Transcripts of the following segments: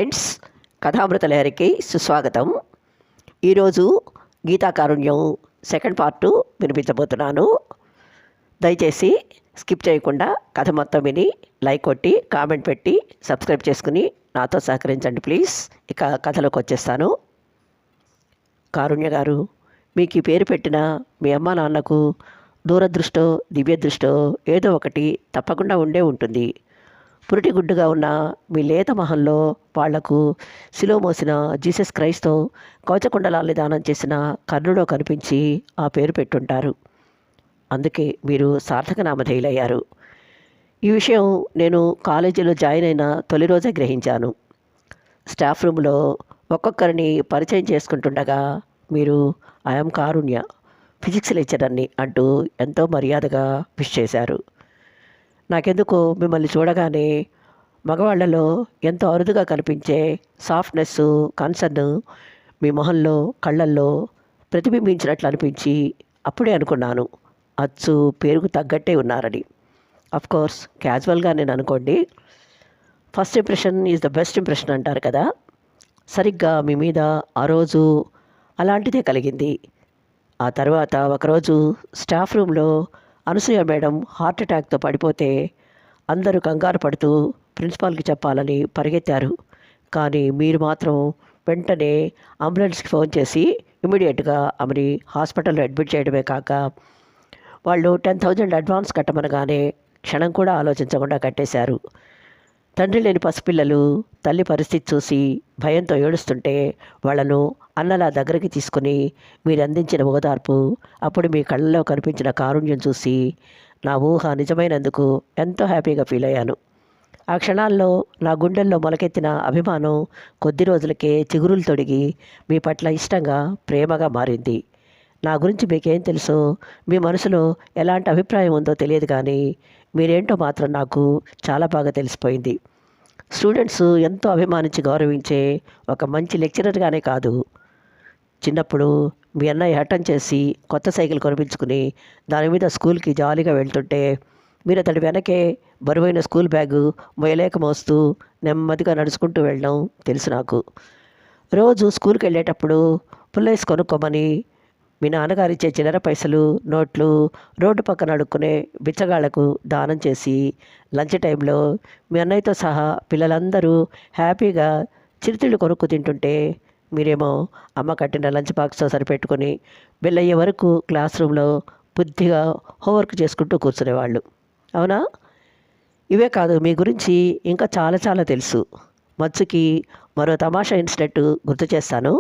Friends, కథామృత లహరికి సుస్వాగతం. ఈరోజు గీతాకారుణ్యం second part వినిపించబోతున్నాను. దయచేసి స్కిప్ చేయకుండా కథ మొత్తం విని లైక్ కొట్టి కామెంట్ పెట్టి సబ్స్క్రైబ్ చేసుకుని నాతో సహకరించండి ప్లీజ్. ఇక కథలోకి వచ్చేస్తాను. కారుణ్య గారు, మీకు ఈ పేరు పెట్టిన మీ అమ్మ నాన్నకు దూరదృష్టో దివ్యదృష్టో ఏదో ఒకటి తప్పకుండా ఉండే ఉంటుంది. పురిటిగుడ్డుగా ఉన్న మీ లేత మొహంలో వాళ్లకు శిలువ మోసిన జీసస్ క్రైస్తో కవచకుండలాల్ని దానం చేసిన కర్ణుడో కనిపించి ఆ పేరు పెట్టుంటారు. అందుకే మీరు సార్థక నామధేయులయ్యారు. ఈ విషయం నేను కాలేజీలో జాయిన్ అయిన తొలి రోజే గ్రహించాను. స్టాఫ్ రూమ్లో ఒక్కొక్కరిని పరిచయం చేసుకుంటుండగా మీరు ఐఎమ్ కారుణ్య, ఫిజిక్స్ లెక్చరర్ని అంటూ ఎంతో మర్యాదగా విష్ చేశారు. నాకెందుకో మిమ్మల్ని చూడగానే మగవాళ్లలో ఎంతో అరుదుగా కనిపించే సాఫ్ట్నెస్, కన్సర్న్ మీ మొహంలో కళ్ళల్లో ప్రతిబింబించినట్లు అనిపించి అప్పుడే అనుకున్నాను, అచ్చు పేరుకు తగ్గట్టే ఉన్నారని. అఫ్కోర్స్ క్యాజువల్గా నేను అనుకోండి. First impression is the best impression అంటారు కదా. సరిగ్గా మీ మీద ఆ రోజు అలాంటిదే కలిగింది. ఆ తర్వాత ఒకరోజు స్టాఫ్ రూమ్లో అనసూయ మేడం హార్ట్ అటాక్తో పడిపోతే అందరూ కంగారు పడుతూ ప్రిన్సిపాల్కి చెప్పాలని పరిగెత్తారు. కానీ మీరు మాత్రం వెంటనే అంబులెన్స్కి ఫోన్ చేసి ఇమీడియట్గా ఆమెని హాస్పిటల్లో అడ్మిట్ చేయడమే కాక వాళ్ళు 10,000 అడ్వాన్స్ కట్టమనగానే క్షణం కూడా ఆలోచించకుండా కట్టేశారు. తండ్రి లేని పసిపిల్లలు తల్లి పరిస్థితి చూసి భయంతో ఏడుస్తుంటే వాళ్లను అన్నలా దగ్గరికి తీసుకుని మీరు అందించిన ఓదార్పు, అప్పుడు మీ కళ్ళలో కనిపించిన కారుణ్యం చూసి నా ఊహ నిజమైనందుకు ఎంతో హ్యాపీగా ఫీల్ అయ్యాను. ఆ క్షణాల్లో నా గుండెల్లో మొలకెత్తిన అభిమానం కొద్ది రోజులకే చిగురులు తొడిగి మీ పట్ల ఇష్టంగా ప్రేమగా మారింది. నా గురించి మీకేం తెలుసో, మీ మనసులో ఎలాంటి అభిప్రాయం ఉందో తెలియదు, కానీ మీరేంటో మాత్రం నాకు చాలా బాగా తెలిసిపోయింది. స్టూడెంట్స్ ఎంతో అభిమానించి గౌరవించే ఒక మంచి లెక్చరర్గానే కాదు, చిన్నప్పుడు మీ అన్నయ్య హఠం చేసి కొత్త సైకిల్ కొనిపించుకుని దాని మీద స్కూల్కి జాలీగా వెళ్తుంటే మీరు అతడి వెనకే బరువైన స్కూల్ బ్యాగు మొయలేక మోస్తూ నెమ్మదిగా నడుచుకుంటూ వెళ్ళడం తెలుసు నాకు. రోజు స్కూల్కి వెళ్ళేటప్పుడు పుల్లైస్ కొనుక్కోమని మీ నాన్నగారు ఇచ్చే చిల్లర పైసలు, నోట్లు రోడ్డు పక్కన అడుక్కునే బిచ్చగాళ్లకు దానం చేసి లంచ్ టైంలో మీ అన్నయ్యతో సహా పిల్లలందరూ హ్యాపీగా చిరుతిళ్ళు కొనుక్కు తింటుంటే మీరేమో అమ్మ కట్టిన లంచ్ బాక్స్తో సరిపెట్టుకొని వెళ్ళయ్యే వరకు క్లాస్ రూమ్లో బుద్ధిగా హోంవర్క్ చేసుకుంటూ కూర్చునేవాళ్ళు. అవునా? ఇవే కాదు, మీ గురించి ఇంకా చాలా చాలా తెలుసు. మచ్చుకి మరో తమాషా ఇన్సిడెంట్ గుర్తు చేస్తాను.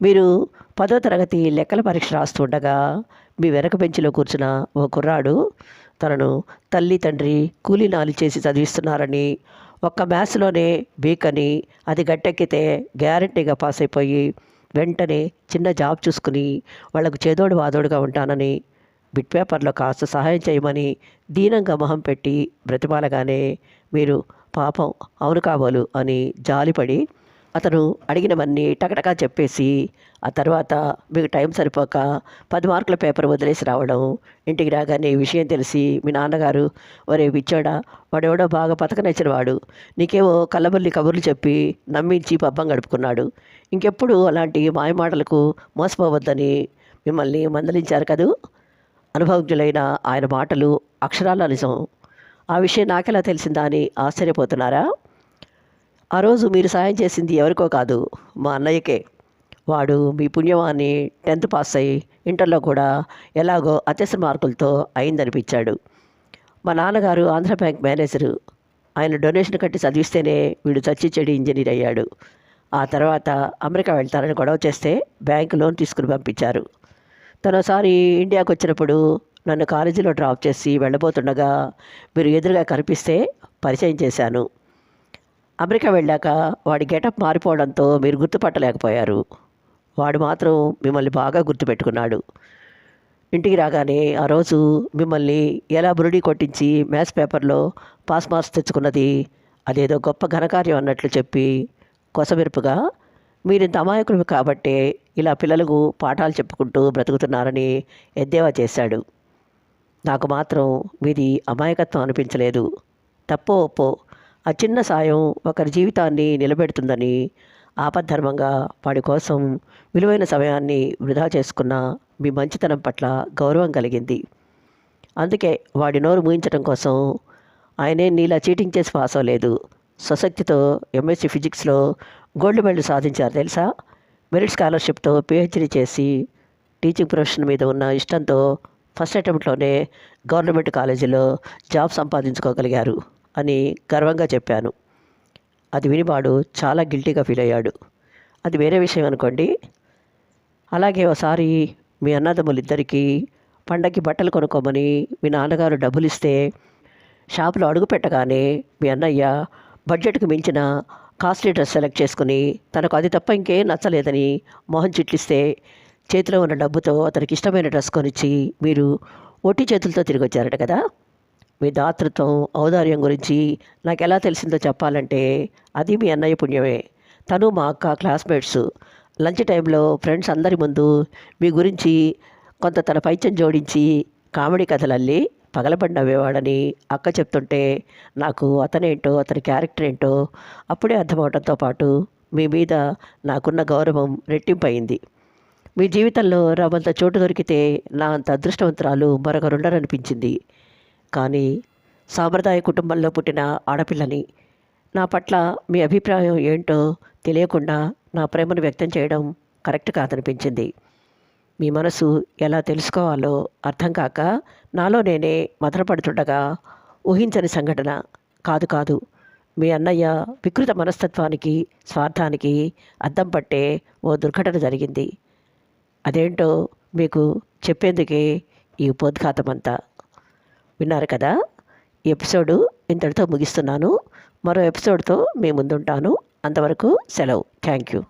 మీరు 10వ తరగతి లెక్కల పరీక్ష రాస్తుండగా మీ వెనక బెంచిలో కూర్చున్న ఓ కుర్రాడు తనను తల్లి తండ్రి కూలీ నాలి చేసి చదివిస్తున్నారని, ఒక్క మ్యాథ్స్లోనే వీక్ అని, అది గట్టెక్కితే గ్యారెంటీగా పాస్ అయిపోయి వెంటనే చిన్న జాబ్ చూసుకుని వాళ్లకు చేదోడు వాదోడుగా ఉంటానని బిట్ పేపర్లో కాస్త సహాయం చేయమని దీనంగా మొహం పెట్టి బ్రతిమాలగానే మీరు పాపం అవును కాబోలు అని జాలిపడి అతను అడిగినవన్నీ టకటకా చెప్పేసి ఆ తర్వాత మీకు టైం సరిపోక 10 మార్కుల పేపర్ వదిలేసి రావడం, ఇంటికి రాగానే ఈ విషయం తెలిసి మీ నాన్నగారు ఒరే పిచ్చోడా, వాడెవడో బాగా పతకనచ్చిన వాడు, నీకేమో కళ్ళబల్లి కబుర్లు చెప్పి నమ్మించి పబ్బం గడుపుకున్నాడు, ఇంకెప్పుడు అలాంటి మాయమాటలకు మోసపోవద్దని మిమ్మల్ని మందలించారు కదూ. అనుభవజ్ఞులైన ఆయన మాటలు అక్షరాల నిజం. ఆ విషయం నాకెలా తెలిసిందా అని ఆశ్చర్యపోతున్నారా? ఆ రోజు మీరు సాయం చేసింది ఎవరికో కాదు, మా అన్నయ్యకే. వాడు మీ పుణ్యమాన్ని 10th పాస్ అయ్యి ఇంటర్లో కూడా ఎలాగో అత్యవసర మార్కులతో అయిందనిపించాడు. మా నాన్నగారు ఆంధ్ర బ్యాంక్ మేనేజరు. ఆయన డొనేషన్ కట్టి చదివిస్తేనే వీడు చచ్చి చెడి ఇంజనీర్ అయ్యాడు. ఆ తర్వాత అమెరికా వెళ్తారని గొడవ చేస్తే బ్యాంకు లోన్ తీసుకుని పంపించారు. తనోసారి ఇండియాకు వచ్చినప్పుడు నన్ను కాలేజీలో డ్రాప్ చేసి వెళ్ళబోతుండగా మీరు ఎదురుగా కనిపిస్తే పరిచయం చేశాను. అమెరికా వెళ్ళాక వాడి గెటప్ మారిపోవడంతో మీరు గుర్తుపట్టలేకపోయారు. వాడు మాత్రం మిమ్మల్ని బాగా గుర్తుపెట్టుకున్నాడు. ఇంటికి రాగానే ఆ రోజు మిమ్మల్ని ఎలా బురుడి కొట్టించి మ్యాథ్స్ పేపర్లో పాస్ మార్క్స్ తెచ్చుకున్నది అదేదో గొప్ప ఘనకార్యం అన్నట్లు చెప్పి కొసమెరుపుగా మీరింత అమాయకులు కాబట్టే ఇలా పిల్లలకు పాఠాలు చెప్పుకుంటూ బ్రతుకుతున్నారని ఎద్దేవా చేశాడు. నాకు మాత్రం మీది అమాయకత్వం అనిపించలేదు. తప్పో ఒప్పో ఆ చిన్న సాయం ఒకరి జీవితాన్ని నిలబెడుతుందని ఆపద్ధర్మంగా వాడి కోసం విలువైన సమయాన్ని వృధా చేసుకున్న మీ మంచితనం పట్ల గౌరవం కలిగింది. అందుకే వాడి నోరు మూయించడం కోసం ఆయనే నీలా చీటింగ్ చేసి పాస్ అవ్వలేదు. స్వశక్తితో ఎంఎస్సీ ఫిజిక్స్లో గోల్డ్ మెడల్ సాధించారు తెలుసా. మెరిట్ స్కాలర్షిప్తో పిహెచ్డీ చేసి టీచింగ్ ప్రొఫెషన్ మీద ఉన్న ఇష్టంతో ఫస్ట్ అటెంప్ట్లోనే గవర్నమెంట్ కాలేజీలో జాబ్ సంపాదించుకోగలిగారు అని గర్వంగా చెప్పాను. అది విని వాడు చాలా గిల్టీగా ఫీల్ అయ్యాడు. అది వేరే విషయం అనుకోండి. అలాగే ఒకసారి మీ అన్నదమ్ములిద్దరికీ పండగకి బట్టలు కొనుక్కోమని మీ నాన్నగారు డబ్బులు ఇస్తే షాపులో అడుగు పెట్టగానే మీ అన్నయ్య బడ్జెట్కు మించిన కాస్ట్లీ డ్రెస్ సెలెక్ట్ చేసుకుని తనకు అది తప్ప ఇంకేం నచ్చలేదని మొహం చిట్లిస్తే చేతిలో ఉన్న డబ్బుతో అతనికి ఇష్టమైన డ్రెస్ కొనిచ్చి మీరు ఒట్టి చేతులతో తిరిగి వచ్చారట కదా. మీ దాతృత్వం ఔదార్యం గురించి నాకు ఎలా తెలిసిందో చెప్పాలంటే అది మీ అన్నయ్య పుణ్యమే. తను మా అక్క క్లాస్మేట్స్. లంచ్ టైంలో ఫ్రెండ్స్ అందరి ముందు మీ గురించి కొంత తన పైత్యం జోడించి కామెడీ కథలు అల్లి పగలబడి నవ్వేవాడని అక్క చెప్తుంటే నాకు అతనేంటో అతని క్యారెక్టర్ ఏంటో అప్పుడే అర్థమవడంతో పాటు మీ మీద నాకున్న గౌరవం రెట్టింపయింది. మీ జీవితంలో రవ్వంత చోటు దొరికితే నా అంత అదృష్టవంతురాలు మరొకరుండరనిపించింది. కానీ సాంప్రదాయ కుటుంబంలో పుట్టిన ఆడపిల్లని నా పట్ల మీ అభిప్రాయం ఏంటో తెలియకుండా నా ప్రేమను వ్యక్తం చేయడం కరెక్ట్ కాదనిపించింది. మీ మనసు ఎలా తెలుసుకోవాలో అర్థం కాక నాలో నేనే మదనపడుతుండగా ఊహించని సంఘటన కాదు మీ అన్నయ్య వికృత మనస్తత్వానికి స్వార్థానికి అద్దం పట్టే ఓ దుర్ఘటన జరిగింది. అదేంటో మీకు చెప్పేందుకే ఈ ఉపోద్ఘాతమంతా. విన్నారు కదా. ఈ ఎపిసోడు ఇంతటితో ముగిస్తున్నాను. మరో ఎపిసోడ్తో మీ ముందుంటాను. అంతవరకు సెలవు. Thank you.